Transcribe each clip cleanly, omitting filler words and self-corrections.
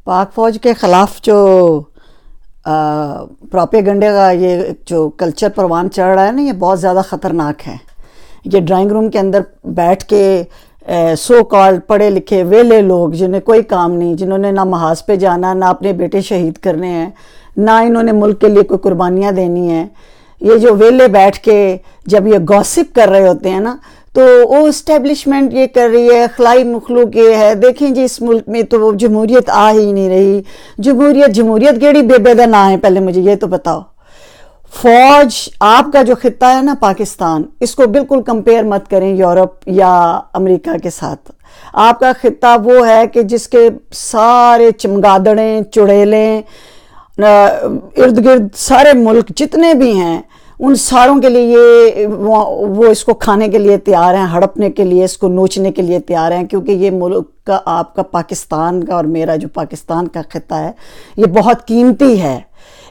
پاک فوج کے خلاف جو پروپیگنڈے کا یہ جو کلچر پروان چڑھ رہا ہے نا، یہ بہت زیادہ خطرناک ہے۔ یہ ڈرائنگ روم کے اندر بیٹھ کے سو کالڈ پڑھے لکھے ویلے لوگ جنہیں کوئی کام نہیں، جنہوں نے نہ محاذ پہ جانا، نہ اپنے بیٹے شہید کرنے ہیں، نہ انہوں نے ملک کے لیے کوئی قربانیاں دینی ہیں، یہ جو ویلے بیٹھ کے جب یہ گوسپ کر رہے ہوتے ہیں نا، تو وہ اسٹیبلشمنٹ یہ کر رہی ہے، خلائی مخلوق یہ ہے، دیکھیں جی اس ملک میں تو جمہوریت آ ہی نہیں رہی۔ جمہوریت کیڑی بے بے دا نہ ہے، پہلے مجھے یہ تو بتاؤ۔ فوج آپ کا جو خطہ ہے نا پاکستان، اس کو بالکل کمپیئر مت کریں یورپ یا امریکہ کے ساتھ۔ آپ کا خطہ وہ ہے کہ جس کے سارے چمگادڑیں چڑیلیں ارد گرد سارے ملک جتنے بھی ہیں، ان ساروں کے لیے یہ وہ اس کو کھانے کے لیے تیار ہیں، ہڑپنے کے لیے، اس کو نوچنے کے لیے تیار ہیں، کیونکہ یہ ملک کا آپ کا پاکستان کا اور میرا جو پاکستان کا خطہ ہے یہ بہت قیمتی ہے۔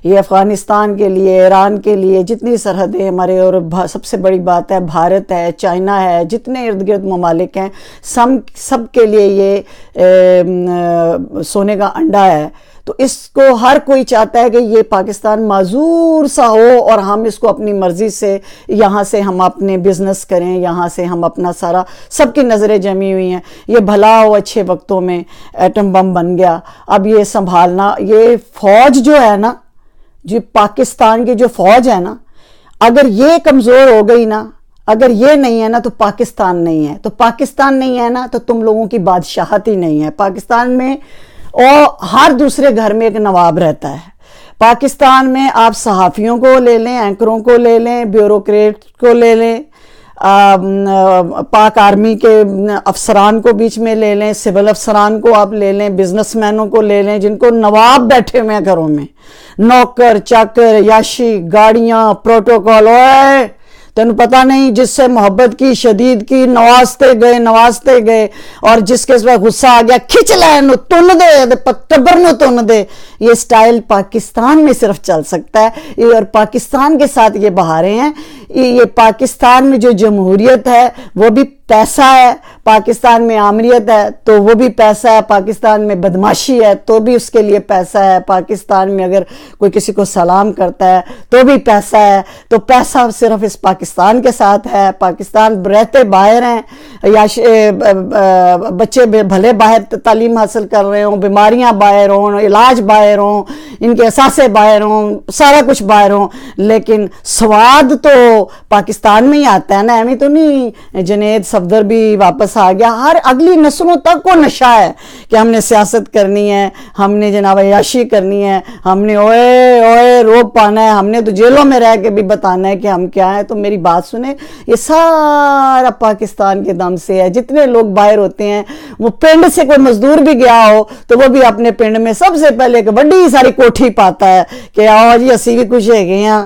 یہ افغانستان کے لیے، ایران کے لیے، جتنی سرحدیں ہمارے، اور سب سے بڑی بات ہے بھارت ہے، چائنا ہے، جتنے ارد گرد ممالک ہیں، سب کے لیے یہ سونے کا انڈا ہے۔ تو اس کو ہر کوئی چاہتا ہے کہ یہ پاکستان معذور سا ہو اور ہم اس کو اپنی مرضی سے یہاں سے ہم اپنے بزنس کریں، یہاں سے ہم اپنا سارا، سب کی نظریں جمی ہوئی ہیں۔ یہ بھلا ہو اچھے وقتوں میں ایٹم بم بن گیا، اب یہ سنبھالنا، یہ فوج جو ہے نا، جو پاکستان کی جو فوج ہے نا، اگر یہ کمزور ہو گئی نا، اگر یہ نہیں ہے نا تو پاکستان نہیں ہے، تو پاکستان نہیں ہے نا تو تم لوگوں کی بادشاہت ہی نہیں ہے۔ پاکستان میں اور ہر دوسرے گھر میں ایک نواب رہتا ہے۔ پاکستان میں آپ صحافیوں کو لے لیں، اینکروں کو لے لیں، بیوروکریٹ کو لے لیں، پاک آرمی کے افسران کو بیچ میں لے لیں، سول افسران کو آپ لے لیں، بزنس مینوں کو لے لیں، جن کو نواب بیٹھے ہوئے ہیں گھروں میں، نوکر چاکر یاشی، گاڑیاں، پروٹوکول، اوئے تینوں پتہ نہیں، جس سے محبت کی، شدید کی، نوازتے گئے، اور جس کے اس پہ غصہ آ گیا کھچ لے نو تن دے ٹبر نو تن دے۔ یہ سٹائل پاکستان میں صرف چل سکتا ہے، اور پاکستان کے ساتھ یہ بہاریں ہیں۔ یہ پاکستان میں جو جمہوریت ہے وہ بھی پیسہ ہے، پاکستان میں آمریت ہے تو وہ بھی پیسہ ہے، پاکستان میں بدماشی ہے تو بھی اس کے لیے پیسہ ہے، پاکستان میں اگر کوئی کسی کو سلام کرتا ہے تو بھی پیسہ ہے۔ تو پیسہ صرف اس پاکستان کے ساتھ ہے۔ پاکستان رہتے باہر ہیں، یا بچے بھلے باہر تعلیم حاصل کر رہے ہوں، بیماریاں باہر ہوں، علاج باہر ہوں، ان کے اثاثے باہر ہوں، سارا کچھ باہر ہوں، لیکن سواد تو پاکستان میں ہی آتا ہے نا۔ ایویں تو نہیں جنید صفدر بھی واپس آ گیا۔ ہر اگلی نسلوں تک کو نشہ ہے کہ ہم نے سیاست کرنی ہے، ہم نے جناب عیاشی کرنی ہے، ہم نے اوئے روب پانا ہے، ہم نے تو جیلوں میں رہ کے بھی بتانا ہے کہ ہم کیا ہیں۔ تو میری بات سنیں، یہ سارا پاکستان کے دم سے ہے۔ جتنے لوگ باہر ہوتے ہیں، وہ پنڈ سے کوئی مزدور بھی گیا ہو تو وہ بھی اپنے پنڈ میں سب سے پہلے ایک بڑی ساری کوٹھی پاتا ہے کہ آؤ جی اسی بھی کچھ ہے گئے ہیں۔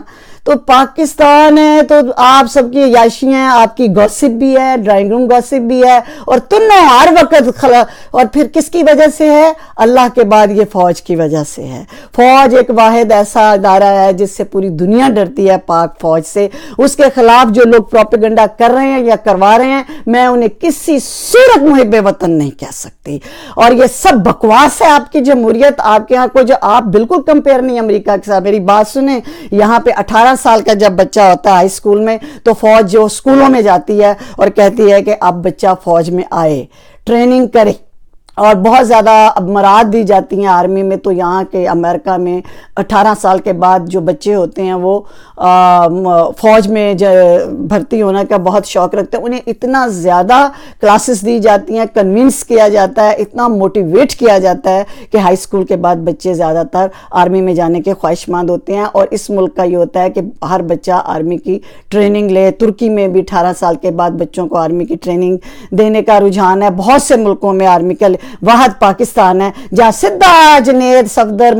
تو پاکستان ہے تو آپ سب کی عیاشی ہیں، آپ کی گوسپ بھی ہے، ڈرائنگ روم گوسپ بھی ہے، اور تنوں ہر وقت اور پھر کس کی وجہ سے ہے؟ اللہ کے بعد یہ فوج کی وجہ سے ہے۔ فوج ایک واحد ایسا ادارہ ہے جس سے پوری دنیا ڈرتی ہے، پاک فوج سے۔ اس کے خلاف جو لوگ پروپیگنڈا کر رہے ہیں یا کروا رہے ہیں، میں انہیں کسی صورت محب وطن نہیں کہہ سکتی، اور یہ سب بکواس ہے۔ آپ کی جمہوریت، آپ کے ہاں کو جو آپ بالکل کمپیئر نہیں امریکہ کے ساتھ۔ میری بات سنیں، یہاں پہ 18 سال کا جب بچہ ہوتا ہے ہائی اسکول میں، تو فوج جو اسکولوں میں جاتی ہے اور کہتی ہے کہ اب بچہ فوج میں آئے، ٹریننگ کرے، اور بہت زیادہ اب مراد دی جاتی ہیں آرمی میں۔ تو یہاں کے امریکہ میں 18 سال کے بعد جو بچے ہوتے ہیں وہ فوج میں بھرتی ہونے کا بہت شوق رکھتے ہیں، انہیں اتنا زیادہ کلاسز دی جاتی ہیں، کنونس کیا جاتا ہے، اتنا موٹیویٹ کیا جاتا ہے کہ ہائی اسکول کے بعد بچے زیادہ تر آرمی میں جانے کے خواہش مند ہوتے ہیں۔ اور اس ملک کا یہ ہوتا ہے کہ ہر بچہ آرمی کی ٹریننگ لے۔ ترکی میں بھی 18 سال کے بعد بچوں کو آرمی کی ٹریننگ دینے کا رجحان ہے۔ بہت سے ملکوں میں آرمی کا واحد پاکستان ہے جہاں سدھا جنید صفدر،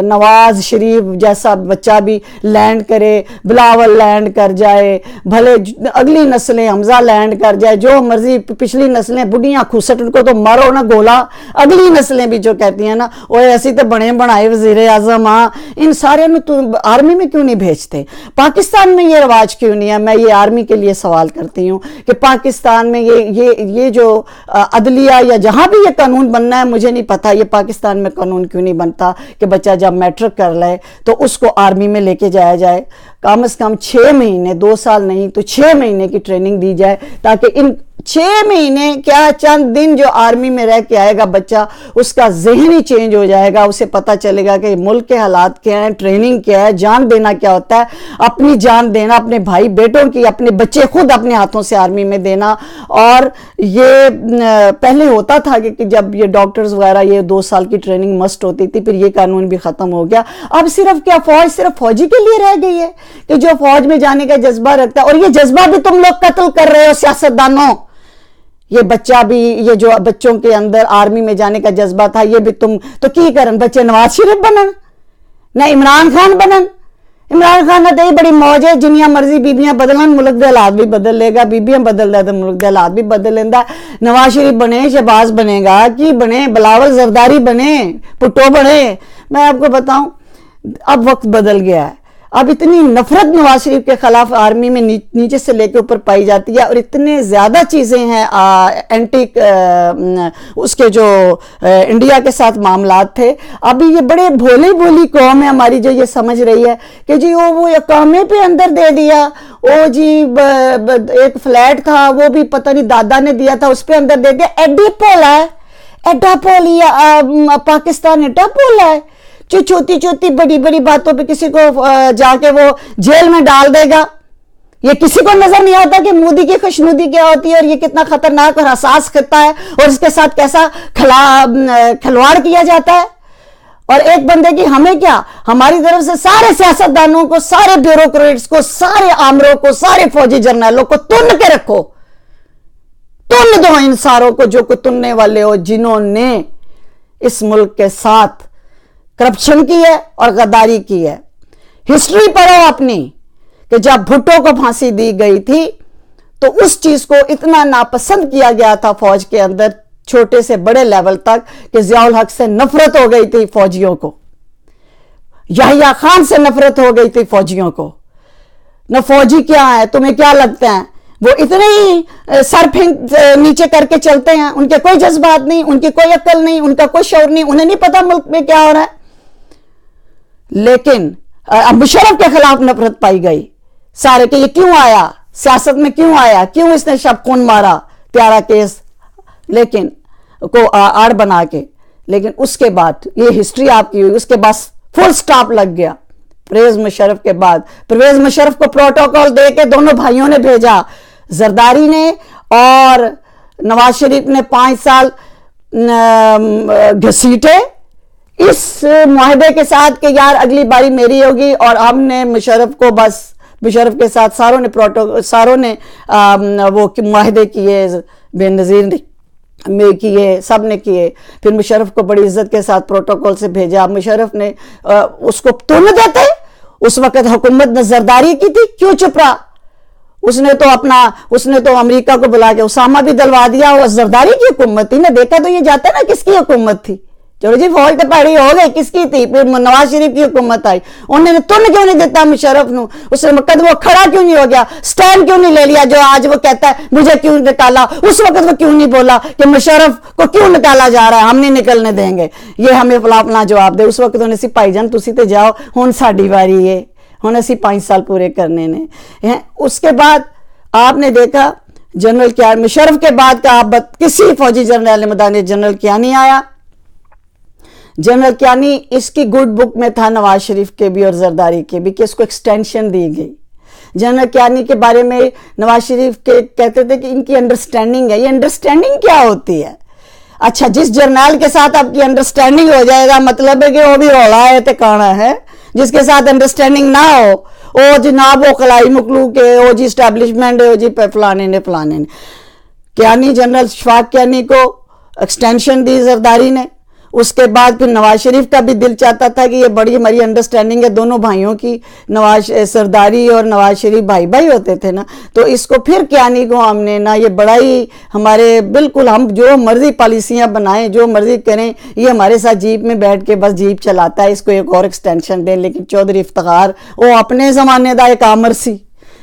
نواز شریف جیسا بچہ بھی لینڈ کرے، بلاول لینڈ کر جائے، بھلے اگلی نسلیں حمزہ لینڈ کر جائے، جو مرضی پچھلی نسلیں بڑھیاں کھسٹ ان کو تو مارو نہ گولا، اگلی نسلیں بھی جو کہتی ہیں نا وہ ایسی تو بنے بنائے وزیر اعظم، ہاں ان سارے میں تو آرمی میں کیوں نہیں بھیجتے؟ پاکستان میں یہ رواج کیوں نہیں ہے؟ میں یہ آرمی کے لیے سوال کرتی ہوں کہ پاکستان میں یہ جو عدلیہ یا جہاں بھی یہ قانون بننا ہے مجھے نہیں پتا یہ پاکستان میں قانون کیوں نہیں بنتا کہ بچہ جب میٹرک کر لے تو اس کو آرمی میں لے کے جایا جائے، کم از کم 6 مہینے 2 سال نہیں تو 6 مہینے کی ٹریننگ دی جائے، تاکہ ان 6 مہینے کیا چند دن جو آرمی میں رہ کے آئے گا بچہ، اس کا ذہنی چینج ہو جائے گا، اسے پتہ چلے گا کہ ملک کے حالات کیا ہیں، ٹریننگ کیا ہے، جان دینا کیا ہوتا ہے، اپنی جان دینا، اپنے بھائی بیٹوں کی، اپنے بچے خود اپنے ہاتھوں سے آرمی میں دینا۔ اور یہ پہلے ہوتا تھا کہ جب یہ ڈاکٹرز وغیرہ یہ 2 سال کی ٹریننگ مسٹ ہوتی تھی، پھر یہ قانون بھی ختم ہو گیا۔ اب صرف کیا فوج صرف فوجی کے لیے رہ گئی ہے کہ جو فوج میں جانے کا جذبہ رکھتا ہے، اور یہ جذبہ بھی تم لوگ قتل کر رہے ہو سیاستدانوں۔ یہ بچہ بھی، یہ جو بچوں کے اندر آرمی میں جانے کا جذبہ تھا، یہ بھی تم تو کی کرن بچے نواز شریف بنن نہ عمران خان بنن۔ عمران خان نہ دے بڑی موج ہے، جنیاں مرضی بیبیاں بدلن، ملک دے حالات بھی بدل لے گا، بیبیاں بدل دے تو ملک دے حالات بھی بدل لیندہ۔ نواز شریف بنے، شہباز بنے گا، کی بنے، بلاول زرداری بنے، پٹو بنے۔ میں آپ کو بتاؤں اب وقت بدل گیا ہے، اب اتنی نفرت نواز شریف کے خلاف آرمی میں نیچے سے لے کے اوپر پائی جاتی ہے، اور اتنے زیادہ چیزیں ہیں اینٹی اس کے جو انڈیا کے ساتھ معاملات تھے۔ ابھی یہ بڑے بھولی بھولی قوم ہے ہماری جو یہ سمجھ رہی ہے کہ جی وہ اقامے پہ اندر دے دیا، او جی ایک فلیٹ تھا وہ بھی پتہ نہیں دادا نے دیا تھا، اس پہ اندر دے دیا۔ ایڈی پولا ہے، ایڈا پولی پاکستان ایڈا پولا ہے جو چھوٹی چھوٹی بڑی بڑی باتوں پہ کسی کو جا کے وہ جیل میں ڈال دے گا۔ یہ کسی کو نظر نہیں آتا کہ مودی کی خوشنودی کیا ہوتی ہے، اور یہ کتنا خطرناک اور حساس خطہ ہے، اور اس کے ساتھ کیسا کھلواڑ کیا جاتا ہے۔ اور ایک بندے کی ہمیں کیا، ہماری طرف سے سارے سیاستدانوں کو، سارے بیوروکریٹس کو، سارے آمروں کو، سارے فوجی جرنیلوں کو تن کے رکھو، تن دو ان ساروں کو جو کو تننے والے ہو، جنہوں نے اس ملک کے ساتھ کرپشن کی ہے اور غداری کی ہے۔ ہسٹری پڑھو اپنی کہ جب بھٹو کو پھانسی دی گئی تھی تو اس چیز کو اتنا ناپسند کیا گیا تھا فوج کے اندر، چھوٹے سے بڑے لیول تک، کہ ضیاء الحق سے نفرت ہو گئی تھی فوجیوں کو، یحییٰ خان سے نفرت ہو گئی تھی فوجیوں کو۔ نہ فوجی کیا ہے، تمہیں کیا لگتا ہے وہ اتنے ہی سر پھینک نیچے کر کے چلتے ہیں، ان کے کوئی جذبات نہیں، ان کی کوئی عقل نہیں، ان کا کوئی شعور نہیں، انہیں نہیں پتا ملک میں کیا ہو رہا ہے۔ لیکن مشرف کے خلاف نفرت پائی گئی سارے کہ یہ کیوں آیا، سیاست میں کیوں آیا، کیوں اس نے شب خون مارا، پیارا کیس لیکن کو آڑ بنا کے۔ لیکن اس کے بعد یہ ہسٹری آپ کی ہوئی، اس کے بعد فل سٹاپ لگ گیا۔ پرویز مشرف کے بعد، پرویز مشرف کو پروٹوکول دے کے دونوں بھائیوں نے بھیجا، زرداری نے اور نواز شریف نے 5 سال گھسیٹے اس معاہدے کے ساتھ کہ یار اگلی باری میری ہوگی، اور ہم نے مشرف کو بس مشرف کے ساتھ ساروں نے وہ معاہدے کیے، بے نظیر میں کیے، سب نے کیے۔ پھر مشرف کو بڑی عزت کے ساتھ پروٹوکول سے بھیجا، مشرف نے اس کو تن دیتے، اس وقت حکومت نے زرداری کی تھی، کیوں چپ رہا؟ اس نے تو امریکہ کو بلا کے اسامہ بھی دلوا دیا، وہ زرداری کی حکومت تھی نا، دیکھا تو یہ جاتا نا کس کی حکومت تھی۔ چلو جی فوج تو پڑی ہو گئی، کس کی تھی؟ پھر نواز شریف کی حکومت آئی، انہوں نے تن کیوں نہیں دیتا مشرف نو؟ اس نے مقدمہ کھڑا کیوں نہیں ہو گیا؟ سٹینڈ کیوں نہیں لے لیا؟ جو آج وہ کہتا ہے مجھے کیوں نکالا، اس وقت وہ کیوں نہیں بولا کہ مشرف کو کیوں نکالا جا رہا ہے، ہم نہیں نکلنے دیں گے، یہ ہمیں فلاں جواب دے۔ اس وقت انہوں نے سی بھائی جان تسی تے جاؤ، ہن ساڈی واری ہے، ہن اسی 5 سال پورے کرنے نے۔ اس کے بعد آپ نے دیکھا جنرل کیا، مشرف کے بعد کا آپ کسی فوجی جنرل میدان جنرل کیا نہیں آیا۔ جنرل کیانی اس کی گڈ بک میں تھا، نواز شریف کے بھی اور زرداری کے بھی، کہ اس کو ایکسٹینشن دی گئی۔ جنرل کیانی کے بارے میں نواز شریف کے کہتے تھے کہ ان کی انڈرسٹینڈنگ ہے۔ یہ انڈرسٹینڈنگ کیا ہوتی ہے؟ اچھا جس جرنیل کے ساتھ آپ کی انڈرسٹینڈنگ ہو جائے گا مطلب ہے کہ وہ بھی رولا ہے ٹکانا ہے۔ جس کے ساتھ انڈرسٹینڈنگ نہ ہو، او جناب وہ خلائی مخلوق ہے، او جی اسٹیبلشمنٹ ہے، او جی فلانے نے کیانی، جنرل شفاق کیانی کو ایکسٹینشن دی زرداری نے۔ اس کے بعد پھر نواز شریف کا بھی دل چاہتا تھا کہ یہ بڑی ہماری انڈرسٹینڈنگ ہے دونوں بھائیوں کی، نواز سرداری اور نواز شریف بھائی ہوتے تھے نا، تو اس کو پھر کیانی کو ہم نے نا، یہ بڑا ہی ہمارے بالکل، ہم جو مرضی پالیسیاں بنائیں، جو مرضی کریں، یہ ہمارے ساتھ جیپ میں بیٹھ کے بس جیپ چلاتا ہے، اس کو ایک اور ایکسٹینشن دیں۔ لیکن چودھری افتخار وہ اپنے زمانے دا ایک آمر سی،